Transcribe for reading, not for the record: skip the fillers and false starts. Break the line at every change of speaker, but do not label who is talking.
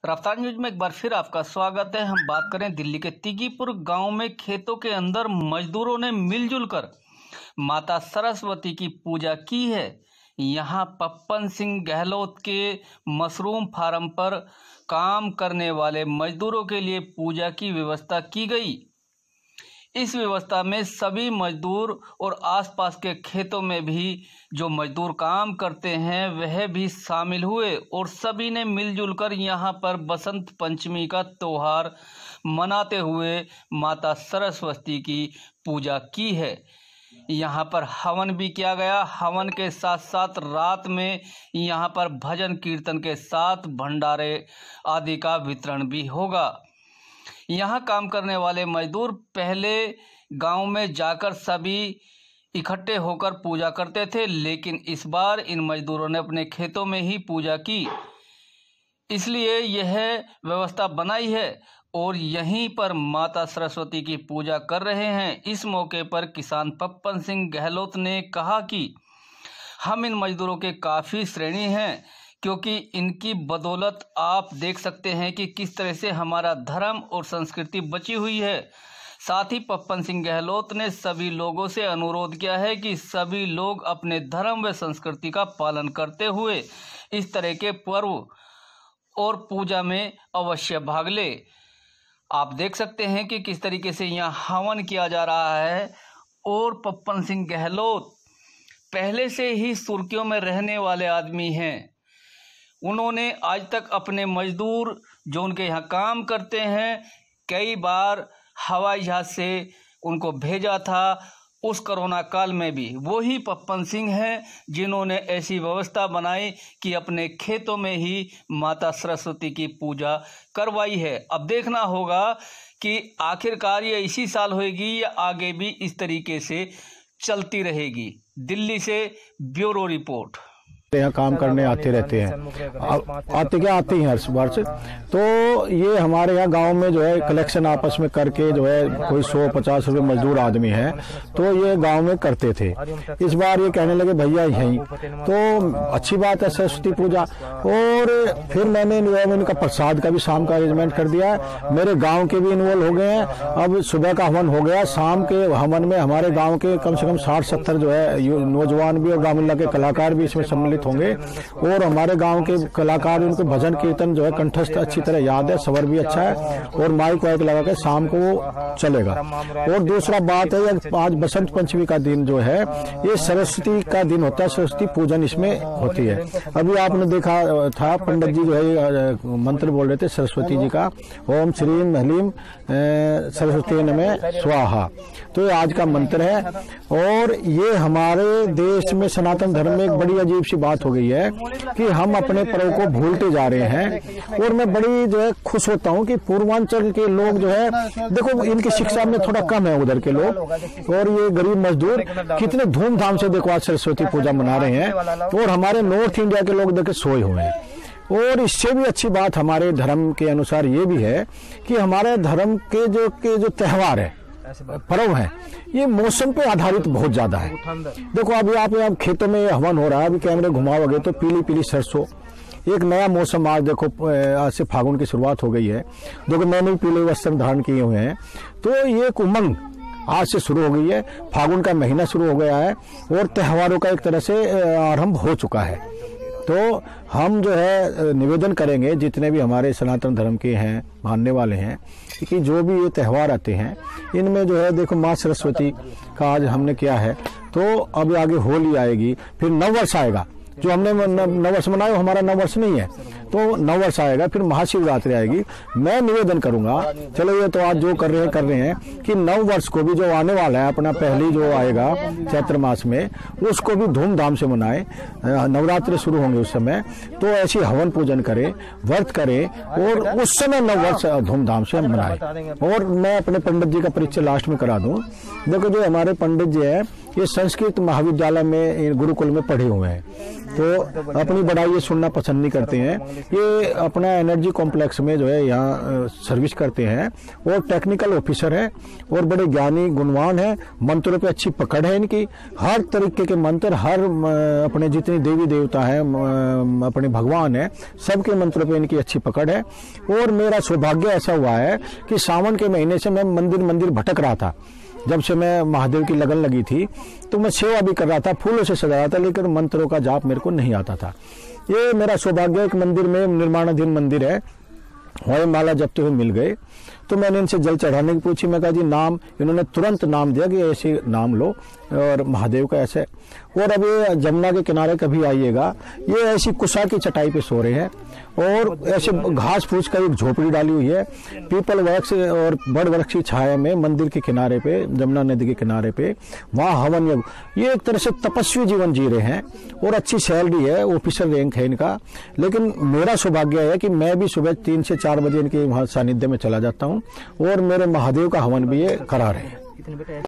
रफ्तार न्यूज में एक बार फिर आपका स्वागत है। हम बात करें दिल्ली के तिगीपुर गांव में खेतों के अंदर मजदूरों ने मिलजुल कर माता सरस्वती की पूजा की है। यहां पप्पन सिंह गहलोत के मशरूम फार्म पर काम करने वाले मजदूरों के लिए पूजा की व्यवस्था की गई। इस व्यवस्था में सभी मजदूर और आसपास के खेतों में भी जो मजदूर काम करते हैं वह भी शामिल हुए और सभी ने मिलजुल कर यहाँ पर बसंत पंचमी का त्योहार मनाते हुए माता सरस्वती की पूजा की है। यहाँ पर हवन भी किया गया। हवन के साथ साथ रात में यहाँ पर भजन कीर्तन के साथ भंडारे आदि का वितरण भी होगा। यहाँ काम करने वाले मजदूर पहले गांव में जाकर सभी इकट्ठे होकर पूजा करते थे, लेकिन इस बार इन मजदूरों ने अपने खेतों में ही पूजा की, इसलिए यह व्यवस्था बनाई है और यहीं पर माता सरस्वती की पूजा कर रहे हैं। इस मौके पर किसान पप्पन सिंह गहलोत ने कहा कि हम इन मजदूरों के काफ़ी श्रेणी हैं, क्योंकि इनकी बदौलत आप देख सकते हैं कि किस तरह से हमारा धर्म और संस्कृति बची हुई है। साथ ही पप्पन सिंह गहलोत ने सभी लोगों से अनुरोध किया है कि सभी लोग अपने धर्म व संस्कृति का पालन करते हुए इस तरह के पर्व और पूजा में अवश्य भाग ले। आप देख सकते हैं कि किस तरीके से यहाँ हवन किया जा रहा है और पप्पन सिंह गहलोत पहले से ही सुर्खियों में रहने वाले आदमी हैं। उन्होंने आज तक अपने मजदूर जो उनके यहाँ काम करते हैं कई बार हवाई जहाज से उनको भेजा था। उस कोरोना काल में भी वही पप्पन सिंह हैं जिन्होंने ऐसी व्यवस्था बनाई कि अपने खेतों में ही माता सरस्वती की पूजा करवाई है। अब देखना होगा कि आखिरकार ये इसी साल होगी या आगे भी इस तरीके से चलती रहेगी। दिल्ली से ब्यूरो रिपोर्ट।
यहाँ काम करने आते रहते हैं, आते ही हर वर्ष। तो ये हमारे यहाँ गांव में जो है कलेक्शन आपस में करके जो है कोई 100-50 रुपये मजदूर आदमी है तो ये गांव में करते थे। इस बार ये कहने लगे भैया यहीं, तो अच्छी बात है सरस्वती पूजा। और फिर मैंने इनका प्रसाद का भी शाम का अरेंजमेंट कर दिया है। मेरे गाँव के भी इन्वॉल्व हो गए हैं। अब सुबह का हवन हो गया, शाम के हवन में हमारे गाँव के कम से कम 60-70 जो है नौजवान भी और गाँव के कलाकार भी इसमें सम्मिलित होंगे और हमारे गांव के कलाकार उनको भजन कीर्तन जो है कंठस्थ अच्छी तरह याद है, सवर भी अच्छा है और माइक वाइक लगा के शाम को चलेगा। और दूसरा बात है आज बसंत पंचमी का दिन जो है ये सरस्वती का दिन होता है, सरस्वती पूजन इसमें होती है। अभी आपने देखा था पंडित जी जो है मंत्र बोल रहे थे सरस्वती जी का, ओम श्रीम हलीम सरस्वती नमः स्वाहा। तो ये आज का मंत्र है और ये हमारे देश में सनातन धर्म में एक बड़ी अजीब सी बात हो गई है कि हम अपने पर्व को भूलते जा रहे हैं। और मैं बड़ी जो है खुश होता हूं कि पूर्वांचल के लोग जो है देखो इनकी शिक्षा में थोड़ा कम है उधर के लोग, और ये गरीब मजदूर कितने धूमधाम से देखो आज सरस्वती पूजा मना रहे हैं और हमारे नॉर्थ इंडिया के लोग देखे सोए हुए हैं। और इससे भी अच्छी बात हमारे धर्म के अनुसार ये भी है कि हमारे धर्म के जो त्योहार है पर्व है ये मौसम पे आधारित बहुत ज्यादा है। देखो अभी आप खेतों में हवन हो रहा है, अभी कैमरे घुमाओगे तो पीली पीली सरसों, एक नया मौसम आज देखो आज से फागुन की शुरुआत हो गई है। देखो मैंने भी पीले वस्त्र धारण किए हुए हैं, तो ये एक उमंग आज से शुरू हो गई है। फागुन का महीना शुरू हो गया है और त्योहारों का एक तरह से आरंभ हो चुका है। तो हम जो है निवेदन करेंगे जितने भी हमारे सनातन धर्म के हैं मानने वाले हैं कि जो भी ये त्यौहार आते हैं इनमें जो है देखो माँ सरस्वती का आज हमने किया है, तो अब आगे होली आएगी, फिर नववर्ष आएगा। जो हमने नववर्ष मनाया हमारा नववर्ष नहीं है, तो नववर्ष आएगा, फिर महाशिवरात्रि आएगी। मैं निवेदन करूंगा, चलो ये तो आज जो कर रहे हैं कि नववर्ष को भी जो आने वाला है अपना पहली जो आएगा चैत्र मास में उसको भी धूमधाम से मनाएं। नवरात्रि शुरू होंगे उस समय, तो ऐसी हवन पूजन करें, व्रत करें और उस समय नववर्ष धूमधाम से मनाएं। और मैं अपने पंडित जी का परिचय लास्ट में करा दूं। देखो जो हमारे पंडित जी है ये संस्कृत महाविद्यालय में गुरुकुल में पढ़े हुए हैं, तो अपनी बड़ाई ये सुनना पसंद नहीं करते हैं। ये अपना एनर्जी कॉम्प्लेक्स में जो है यहाँ सर्विस करते हैं और टेक्निकल ऑफिसर है और बड़े ज्ञानी गुणवान है। मंत्रों पे अच्छी पकड़ है इनकी, हर तरीके के मंत्र, हर अपने जितनी देवी देवता है, अपने भगवान है, सबके मंत्रों पे इनकी अच्छी पकड़ है। और मेरा सौभाग्य ऐसा हुआ है कि सावन के महीने से मैं मंदिर भटक रहा था। जब से मैं महादेव की लगन लगी थी तो मैं सेवा भी कर रहा था, फूलों से सजा रहा था, लेकिन मंत्रों का जाप मेरे को नहीं आता था। ये मेरा सौभाग्य, एक मंदिर में निर्माणाधीन मंदिर है, वही माला जपते हुए मिल गए। तो मैंने इनसे जल चढ़ाने की पूछी, मैं कहा जी नाम, इन्होंने तुरंत नाम दिया कि ऐसे नाम लो और महादेव का ऐसे। और अब ये जमुना के किनारे कभी आइएगा, ये ऐसी कुशा की चटाई पे सो रहे हैं और ऐसे घास फूस का एक झोपड़ी डाली हुई है, पीपल वृक्ष और बड़ वृक्ष की छाया में मंदिर के किनारे पे, जमुना नदी के किनारे पे, वहाँ हवन यज्ञ। ये एक तरह से तपस्वी जीवन जी रहे हैं और अच्छी सैलरी है, ऑफिसर रैंक है इनका। लेकिन मेरा सौभाग्य है कि मैं भी सुबह 3 से 4 बजे इनके वहाँ सानिध्य में चला जाता हूँ और मेरे महादेव का हवन भी ये करा रहे हैं।